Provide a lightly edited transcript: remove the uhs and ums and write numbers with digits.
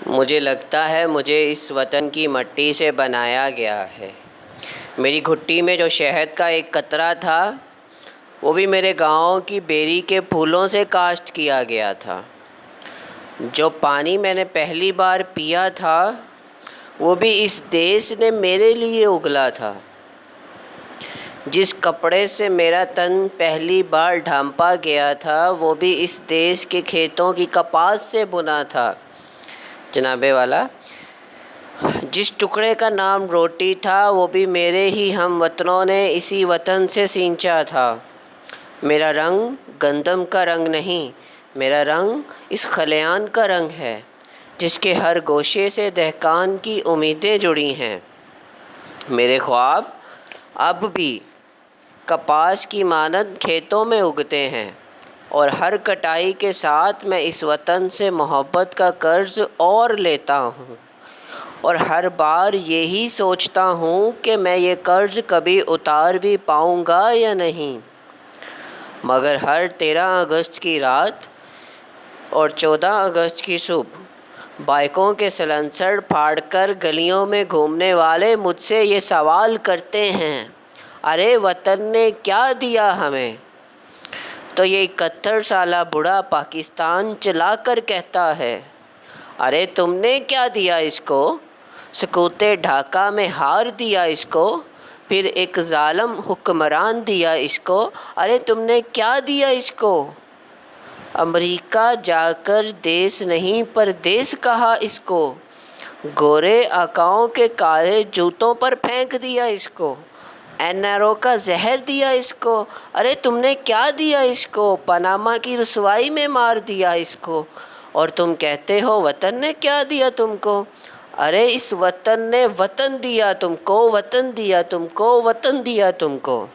مجھے لگتا ہے مجھے اس وطن کی مٹی سے بنایا گیا ہے۔ میری گھٹی میں جو شہد کا ایک قطرہ تھا وہ بھی میرے گاؤں کی بیری کے پھولوں سے کاشت کیا گیا تھا۔ جو پانی میں نے پہلی بار پیا تھا وہ بھی اس دیس نے میرے لیے اگلا تھا۔ جس کپڑے سے میرا تن پہلی بار ڈھانپا گیا تھا وہ بھی اس دیس کے کھیتوں کی کپاس سے بنا تھا۔ جناب والا، جس ٹکڑے کا نام روٹی تھا وہ بھی میرے ہی ہم وطنوں نے اسی وطن سے سینچا تھا۔ میرا رنگ گندم کا رنگ نہیں، میرا رنگ اس خلیان کا رنگ ہے جس کے ہر گوشے سے دہقان کی امیدیں جڑی ہیں۔ میرے خواب اب بھی کپاس کی مانند کھیتوں میں اگتے ہیں، اور ہر کٹائی کے ساتھ میں اس وطن سے محبت کا قرض اور لیتا ہوں، اور ہر بار یہی سوچتا ہوں کہ میں یہ قرض کبھی اتار بھی پاؤں گا یا نہیں۔ مگر ہر 13 اگست کی رات اور 14 اگست کی صبح بائکوں کے سلنسر پھاڑ کر گلیوں میں گھومنے والے مجھ سے یہ سوال کرتے ہیں، ارے وطن نے کیا دیا ہمیں؟ تو یہ 71 سالہ بوڑھا پاکستان چلا کر کہتا ہے، ارے تم نے کیا دیا اس کو؟ سکوت ڈھاکہ میں ہار دیا اس کو، پھر ایک ظالم حکمران دیا اس کو، ارے تم نے کیا دیا اس کو؟ امریکہ جا کر دیس نہیں پردیس کہا اس کو، گورے آقاؤں کے کالے جوتوں پر پھینک دیا اس کو، این آر او کا زہر دیا اس کو، ارے تم نے کیا دیا اس کو؟ پاناما کی رسوائی میں مار دیا اس کو، اور تم کہتے ہو وطن نے کیا دیا تم کو؟ ارے اس وطن نے وطن دیا تم کو، وطن دیا تم کو، وطن دیا تم کو۔